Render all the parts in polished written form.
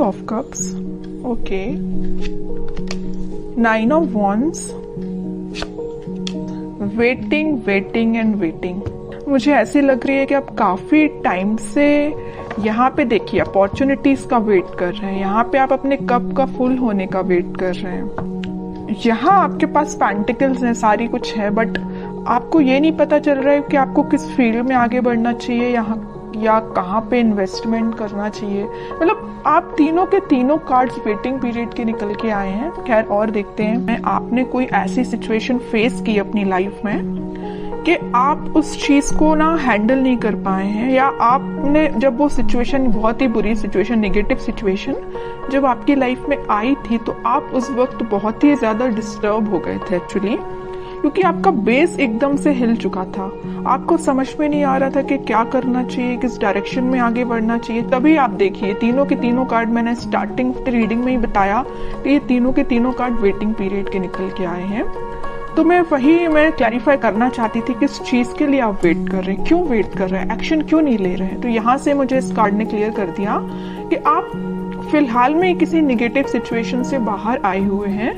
King of cups, okay, nine of wands, waiting waiting and waiting. मुझे ऐसी लग रही है कि आप काफी टाइम से यहाँ पे देखिए अपॉर्चुनिटीज का वेट कर रहे हैं, यहाँ पे आप अपने कप का फुल होने का वेट कर रहे हैं। यहाँ आपके पास पेंटिकल्स हैं, सारी कुछ है, बट आपको ये नहीं पता चल रहा है कि आपको किस फील्ड में आगे बढ़ना चाहिए यहाँ या कहाँ पे इन्वेस्टमेंट करना चाहिए। मतलब आप तीनों के तीनों कार्ड्स वेटिंग पीरियड के निकल के आए हैं। खैर और देखते हैं, आपने कोई ऐसी सिचुएशन फेस की अपनी लाइफ में कि आप उस चीज को ना हैंडल नहीं कर पाए हैं, या आपने जब वो सिचुएशन, बहुत ही बुरी सिचुएशन, नेगेटिव सिचुएशन जब आपकी लाइफ में आई थी तो आप उस वक्त बहुत ही ज्यादा डिस्टर्ब हो गए थे एक्चुअली, क्योंकि आपका बेस एकदम से हिल चुका था। आपको समझ में नहीं आ रहा था कि क्या करना चाहिए, किस डायरेक्शन में आगे बढ़ना चाहिए। तभी आप देखिए तीनों के तीनों कार्ड, मैंने स्टार्टिंग रीडिंग में ही बताया कि ये तीनों के तीनों कार्ड वेटिंग पीरियड के निकल के आए हैं। तो मैं क्लैरिफाई करना चाहती थी किस चीज के लिए आप वेट कर रहे हैं, क्यों वेट कर रहे हैं, एक्शन क्यों नहीं ले रहे हैं। तो यहाँ से मुझे इस कार्ड ने क्लियर कर दिया कि आप फिलहाल में किसी नेगेटिव सिचुएशन से बाहर आए हुए हैं,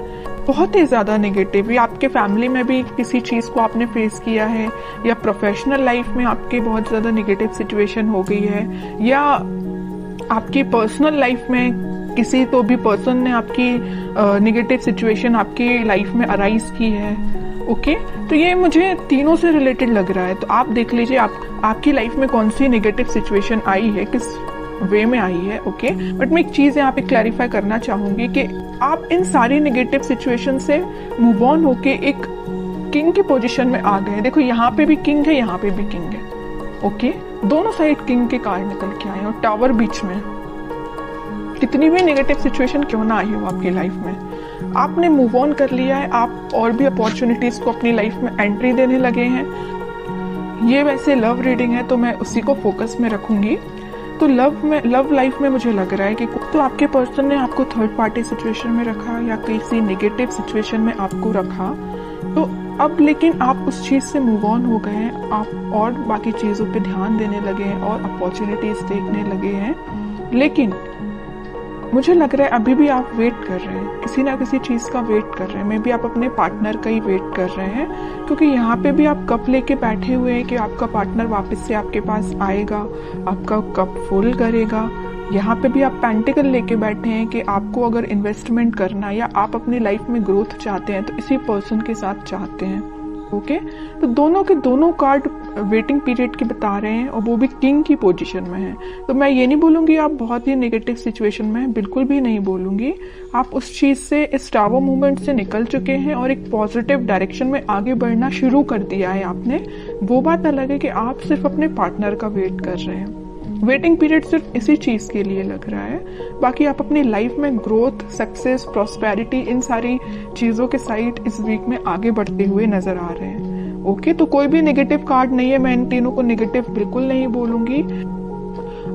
बहुत ही ज्यादा नेगेटिव, या आपके फैमिली में भी किसी चीज को आपने फेस किया है, या प्रोफेशनल लाइफ में आपके बहुत ज्यादा नेगेटिव सिचुएशन हो गई है, या आपकी पर्सनल लाइफ में किसी तो भी पर्सन ने आपकी नेगेटिव सिचुएशन आपकी लाइफ में अराइज की है। ओके, तो ये मुझे तीनों से रिलेटेड लग रहा है। तो आप देख लीजिए आपकी लाइफ में कौन सी नेगेटिव सिचुएशन आई है, किस वे में आई है। ओके, बट मैं एक चीज यहाँ पे क्लैरिफाई करना चाहूंगी कि आप इन सारी नेगेटिव सिचुएशन से मूव ऑन होके एक किंग की पोजीशन में आ गए। देखो यहाँ पे भी किंग है, यहाँ पे भी किंग है। ओके, दोनों साइड किंग के कार्ड निकल के आए और टावर बीच में। कितनी भी नेगेटिव सिचुएशन क्यों ना आई हो आपकी लाइफ में, आपने मूव ऑन कर लिया है। आप और भी अपॉर्चुनिटीज को अपनी लाइफ में एंट्री देने लगे हैं। ये वैसे लव रीडिंग है तो मैं उसी को फोकस में रखूंगी। तो लव लाइफ में मुझे लग रहा है कि तो आपके पर्सन ने आपको थर्ड पार्टी सिचुएशन में रखा या किसी नेगेटिव सिचुएशन में आपको रखा, तो अब लेकिन आप उस चीज से मूव ऑन हो गए हैं, आप और बाकी चीजों पे ध्यान देने लगे हैं और अपॉर्चुनिटीज देखने लगे हैं। लेकिन मुझे लग रहा है अभी भी आप वेट कर रहे हैं, किसी ना किसी चीज का वेट कर रहे हैं। मे बी आप अपने पार्टनर का ही वेट कर रहे हैं, क्योंकि यहाँ पे भी आप कप लेके बैठे हुए हैं कि आपका पार्टनर वापस से आपके पास आएगा, आपका कप फुल करेगा। यहाँ पे भी आप पेंटिकल लेके बैठे हैं कि आपको अगर इन्वेस्टमेंट करना या आप अपनी लाइफ में ग्रोथ चाहते हैं तो इसी पर्सन के साथ चाहते हैं। ओके, तो दोनों के दोनों कार्ड वेटिंग पीरियड की बता रहे हैं और वो भी किंग की पोजीशन में है। तो मैं ये नहीं बोलूंगी आप बहुत ही नेगेटिव सिचुएशन में हैं, बिल्कुल भी नहीं बोलूंगी। आप उस चीज से, इस टावर मूवमेंट से निकल चुके हैं और एक पॉजिटिव डायरेक्शन में आगे बढ़ना शुरू कर दिया है आपने। वो बात अलग है कि आप सिर्फ अपने पार्टनर का वेट कर रहे हैं। वेटिंग पीरियड सिर्फ इसी चीज के लिए लग रहा है। बाकी आप अपनी लाइफ में ग्रोथ, सक्सेस, प्रॉस्पेरिटी, इन सारी चीजों के साइड इस वीक में आगे बढ़ते हुए नजर आ रहे हैं। ओके, तो कोई भी नेगेटिव कार्ड नहीं है, मैं इन तीनों को नेगेटिव बिल्कुल नहीं बोलूंगी।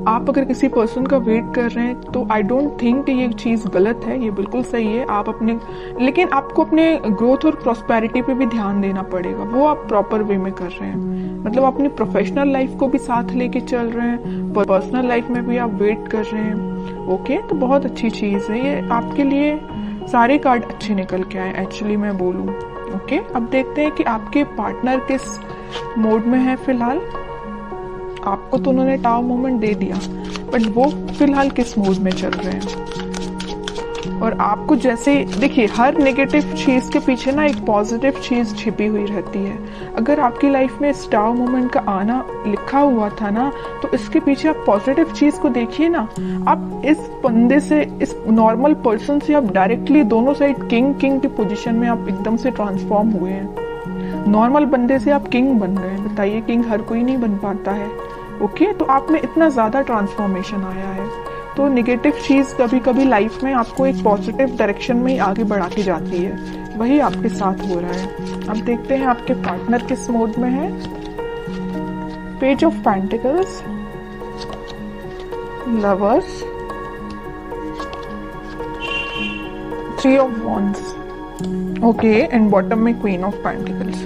आप अगर किसी पर्सन का वेट कर रहे हैं तो आई डोंट थिंक कि ये चीज गलत है, ये बिल्कुल सही है। आप अपने, लेकिन आपको अपने ग्रोथ और प्रॉस्पेरिटी पे भी ध्यान देना पड़ेगा, वो आप प्रॉपर वे में कर रहे हैं। मतलब अपनी प्रोफेशनल लाइफ को भी साथ लेके चल रहे हैं, पर्सनल लाइफ में भी आप वेट कर रहे हैं। ओके, तो बहुत अच्छी चीज है ये आपके लिए। सारे कार्ड अच्छे निकल के आए एक्चुअली मैं बोलूं। ओके, अब देखते हैं कि आपके पार्टनर किस मोड में है फिलहाल। आपको तो उन्होंने टावर मूवमेंट दे दिया, बट वो फिलहाल किस मूड में चल रहे हैं। और आपको जैसे देखिए, हर नेगेटिव चीज के पीछे ना एक पॉजिटिव चीज छिपी हुई रहती है। अगर आपकी लाइफ में इस टावर मूवमेंट का आना लिखा हुआ था ना, तो इसके पीछे आप पॉजिटिव चीज को देखिए ना। आप इस बंदे से, इस नॉर्मल पर्सन से आप डायरेक्टली दोनों साइड किंग की पोजीशन में आप एकदम से ट्रांसफॉर्म हुए हैं। नॉर्मल बंदे से आप किंग बन गए। बताइए, किंग हर कोई नहीं बन पाता है। ओके, तो आप में इतना ज्यादा ट्रांसफॉर्मेशन आया है। तो नेगेटिव चीज कभी कभी लाइफ में आपको एक पॉजिटिव डायरेक्शन में ही आगे बढ़ा के जाती है, वही आपके साथ हो रहा है। अब देखते हैं आपके पार्टनर किस मोड में है। Page of pentacles, lovers, three of wands, okay, and bottom में क्वीन ऑफ पेंटिकल्स।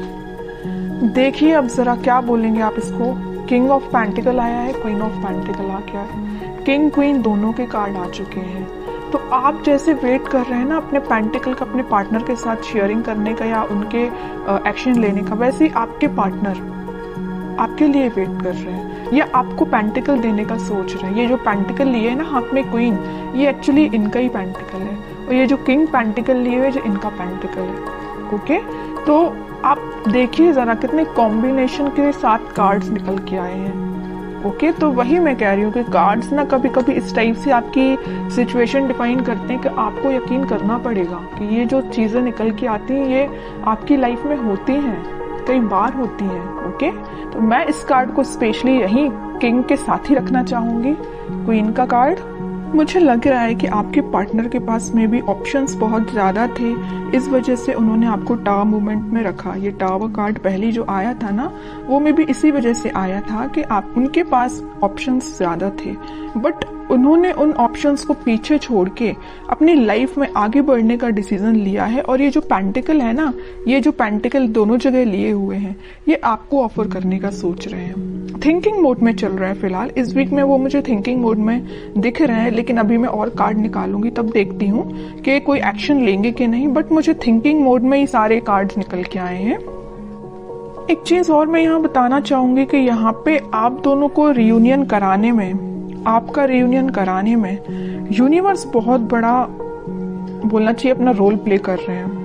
देखिए अब जरा क्या बोलेंगे आप इसको। किंग ऑफ पेंटिकल आया है, क्वीन ऑफ पेंटिकल आ गया है। किंग क्वीन दोनों के कार्ड आ चुके हैं। तो आप जैसे वेट कर रहे हैं ना अपने पेंटिकल का अपने पार्टनर के साथ शेयरिंग करने का या उनके एक्शन लेने का, वैसे ही आपके पार्टनर आपके लिए वेट कर रहे हैं या आपको पेंटिकल देने का सोच रहे हैं। ये जो पेंटिकल लिए है ना हाथ में क्वीन, ये एक्चुअली इनका ही पेंटिकल है, और ये जो किंग पेंटिकल लिए हुए जो इनका पेंटिकल है। ओके, तो आप देखिए जरा कितने कॉम्बिनेशन के साथ कार्ड्स निकल के आए हैं। ओके, तो वही मैं कह रही हूँ कि कार्ड्स ना कभी कभी इस टाइप से आपकी सिचुएशन डिफाइन करते हैं कि आपको यकीन करना पड़ेगा कि ये जो चीजें निकल के आती हैं ये आपकी लाइफ में होती हैं, कई बार होती हैं। ओके, तो मैं इस कार्ड को स्पेशली यही किंग के साथ ही रखना चाहूंगी, क्वीन का कार्ड। मुझे लग रहा है कि आपके पार्टनर के पास में भी ऑप्शंस बहुत ज़्यादा थे, इस वजह से उन्होंने आपको टावर मूवमेंट में रखा। ये टावर कार्ड पहले जो आया था ना, वो में भी इसी वजह से आया था कि आप उनके पास ऑप्शंस ज़्यादा थे, बट उन्होंने उन ऑप्शंस को पीछे छोड़ के अपनी लाइफ में आगे बढ़ने का डिसीजन लिया है। और ये जो पेंटिकल है ना, ये जो पेंटिकल दोनों जगह लिए हुए हैं, ये आपको ऑफर करने का सोच रहे हैं। थिंकिंग मोड में चल रहा है फिलहाल, इस वीक में वो मुझे थिंकिंग मोड में दिख रहे हैं, लेकिन अभी मैं और कार्ड निकालूंगी तब देखती हूँ कि कोई एक्शन लेंगे कि नहीं, बट मुझे थिंकिंग मोड में ही सारे कार्ड्स निकल के आए हैं। एक चीज और मैं यहाँ बताना चाहूंगी कि यहाँ पे आप दोनों को रियूनियन कराने में, आपका रियूनियन कराने में यूनिवर्स बहुत बड़ा बोलना चाहिए अपना रोल प्ले कर रहे हैं।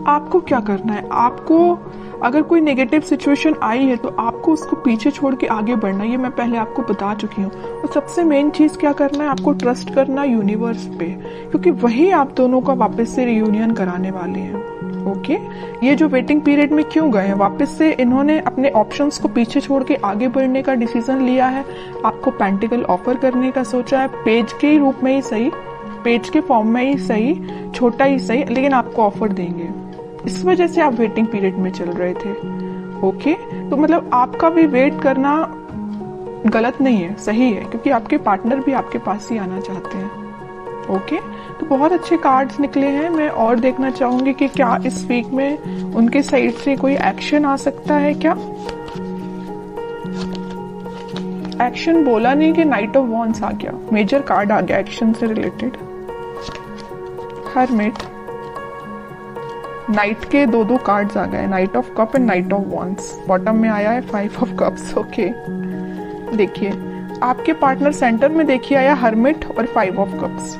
आपको क्या करना है, आपको अगर कोई नेगेटिव सिचुएशन आई है तो आपको उसको पीछे छोड़ के आगे बढ़ना, ये मैं पहले आपको बता चुकी हूँ। और सबसे मेन चीज क्या करना है, आपको ट्रस्ट करना यूनिवर्स पे, क्योंकि वही आप दोनों का वापस से रियूनियन कराने वाले हैं। ओके, ये जो वेटिंग पीरियड में क्यों गए हैं, वापस से इन्होंने अपने ऑप्शंस को पीछे छोड़ के आगे बढ़ने का डिसीजन लिया है, आपको पेंटिकल ऑफर करने का सोचा है, पेज के रूप में ही सही, पेज के फॉर्म में ही सही, छोटा ही सही, लेकिन आपको ऑफर देंगे। इस वजह से आप वेटिंग पीरियड में चल रहे थे। ओके, तो मतलब आपका भी वेट करना गलत नहीं है, सही है, क्योंकि आपके पार्टनर भी आपके पास ही आना चाहते हैं। ओके, तो बहुत अच्छे कार्ड्स निकले हैं। मैं और देखना चाहूंगी कि क्या इस वीक में उनके साइड से कोई एक्शन आ सकता है। क्या एक्शन बोला नहीं कि नाइट ऑफ वॉन्ड्स आ गया, मेजर कार्ड आ गया एक्शन से रिलेटेड। हरमिट, नाइट के दो कार्ड्स आ गए, night of cup and night of wands. Bottom में आया है 5 ऑफ कप्स। ओके, देखिए आपके पार्टनर सेंटर में देखिए आया हरमिट और 5 ऑफ कप्स।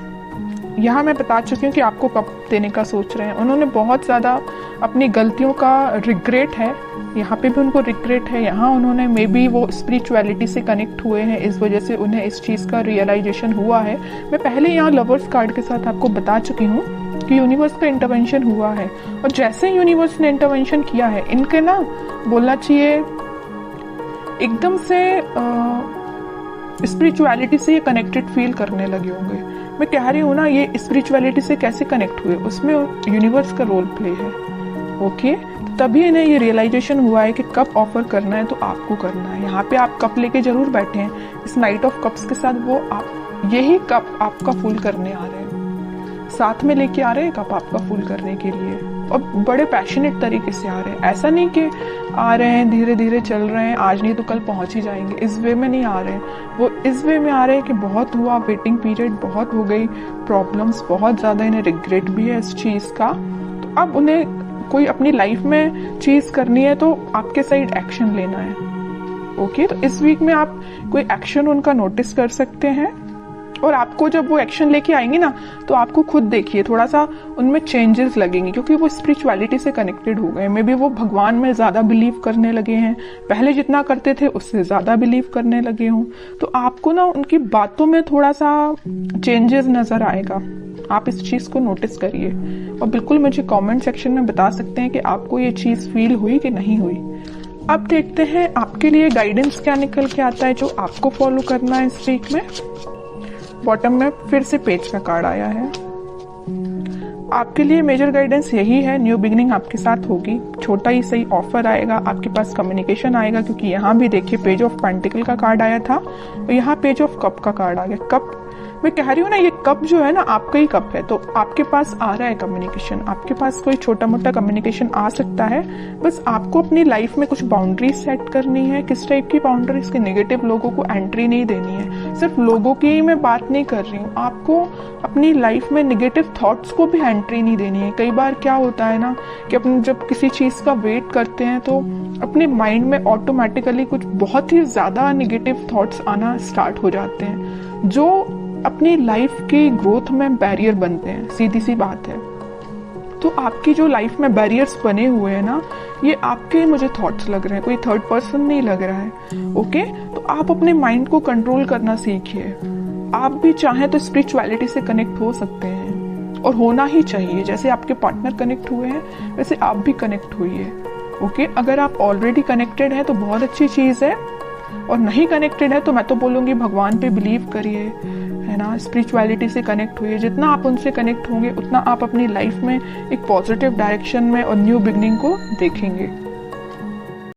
यहाँ मैं बता चुकी हूँ कि आपको कप देने का सोच रहे हैं। उन्होंने बहुत ज़्यादा अपनी गलतियों का रिग्रेट है, यहाँ पे भी उनको रिग्रेट है, यहाँ उन्होंने मे बी वो स्पिरिचुअलिटी से कनेक्ट हुए हैं, इस वजह से उन्हें इस चीज़ का रियलाइजेशन हुआ है। मैं पहले यहाँ लवर्स कार्ड के साथ आपको बता चुकी हूँ कि यूनिवर्स का इंटरवेंशन हुआ है, और जैसे यूनिवर्स ने इंटरवेंशन किया है, इनके ना बोलना चाहिए एकदम से स्पिरिचुअलिटी से ये कनेक्टेड फील करने लगे होंगे। मैं कह रही हूँ ना, ये स्पिरिचुअलिटी से कैसे कनेक्ट हुए, उसमें यूनिवर्स का रोल प्ले है। ओके, तभी इन्हें ये रियलाइजेशन हुआ है कि कप ऑफर करना है तो आपको करना है। यहाँ पे आप कप लेके जरूर बैठे हैं, इस नाइट ऑफ कप्स के साथ वो आप यही कप आपका फुल करने आ रहे हैं, साथ में लेके आ रहे हैं कप आपका फुल करने के लिए, और बड़े पैशनेट तरीके से आ रहे हैं। ऐसा नहीं कि आ रहे हैं धीरे धीरे चल रहे हैं, आज नहीं तो कल पहुंच ही जाएंगे, इस वे में नहीं आ रहे हैं। वो इस वे में आ रहे हैं कि बहुत हुआ, वेटिंग पीरियड बहुत हो गई, प्रॉब्लम्स बहुत ज़्यादा, इन्हें रिग्रेट भी है इस चीज़ का। तो अब उन्हें कोई अपनी लाइफ में चीज़ करनी है तो आपके साइड एक्शन लेना है। ओके, तो इस वीक में आप कोई एक्शन उनका नोटिस कर सकते हैं, और आपको जब वो एक्शन लेके आएंगे ना, तो आपको खुद देखिए थोड़ा सा उनमें चेंजेस लगेंगे, क्योंकि वो स्पिरिचुअलिटी से कनेक्टेड हो गए। मे बी वो भगवान में ज्यादा बिलीव करने लगे हैं, पहले जितना करते थे उससे ज्यादा बिलीव करने लगे हों। तो आपको ना उनकी बातों में थोड़ा सा चेंजेस नजर आएगा, आप इस चीज को नोटिस करिए, और बिल्कुल मुझे कमेंट सेक्शन में बता सकते हैं कि आपको ये चीज फील हुई कि नहीं हुई। अब देखते हैं आपके लिए गाइडेंस क्या निकल के आता है जो आपको फॉलो करना है इस वीक में। बॉटम में फिर से पेज का कार्ड आया है। आपके लिए मेजर गाइडेंस यही है, न्यू बिगिनिंग आपके साथ होगी, छोटा ही सही ऑफर आएगा, आपके पास कम्युनिकेशन आएगा, क्योंकि यहाँ भी देखिए पेज ऑफ पेंटिकल का कार्ड आया था और यहाँ पेज ऑफ कप का कार्ड आ गया। कप मैं कह रही हूँ ना, ये कप जो है ना आपका ही कप है, तो आपके पास आ रहा है कम्युनिकेशन, आपके पास कोई छोटा मोटा कम्युनिकेशन आ सकता है। बस आपको अपनी लाइफ में कुछ बाउंड्रीज सेट करनी है। किस टाइप की बाउंड्रीज? के नेगेटिव लोगों को एंट्री नहीं देनी है, सिर्फ लोगों की मैं बात नहीं कर रही हूँ, आपको अपनी लाइफ में निगेटिव थॉट्स को भी एंट्री नहीं देनी है। कई बार क्या होता है ना कि अपन जब किसी चीज़ का वेट करते हैं तो अपने माइंड में ऑटोमेटिकली कुछ बहुत ही ज़्यादा निगेटिव थॉट्स आना स्टार्ट हो जाते हैं, जो अपनी लाइफ की ग्रोथ में बैरियर बनते हैं। सीधी सी बात है। तो आपकी जो लाइफ में बैरियर्स बने हुए हैं ना, ये आपके मुझे थॉट्स लग रहे हैं, कोई थर्ड पर्सन नहीं लग रहा है। ओके, तो आप अपने माइंड को कंट्रोल करना सीखिए। आप भी चाहें तो स्पिरिचुअलिटी से कनेक्ट हो सकते हैं, और होना ही चाहिए। जैसे आपके पार्टनर कनेक्ट हुए हैं वैसे आप भी कनेक्ट होइए। ओके, अगर आप ऑलरेडी कनेक्टेड हैं तो बहुत अच्छी चीज़ है, और नहीं कनेक्टेड है तो मैं तो बोलूँगी भगवान पे बिलीव करिए, है ना, स्पिरिचुअलिटी से कनेक्ट हुइए। जितना आप उनसे कनेक्ट होंगे उतना आप अपनी लाइफ में एक पॉजिटिव डायरेक्शन में और न्यू बिगनिंग को देखेंगे।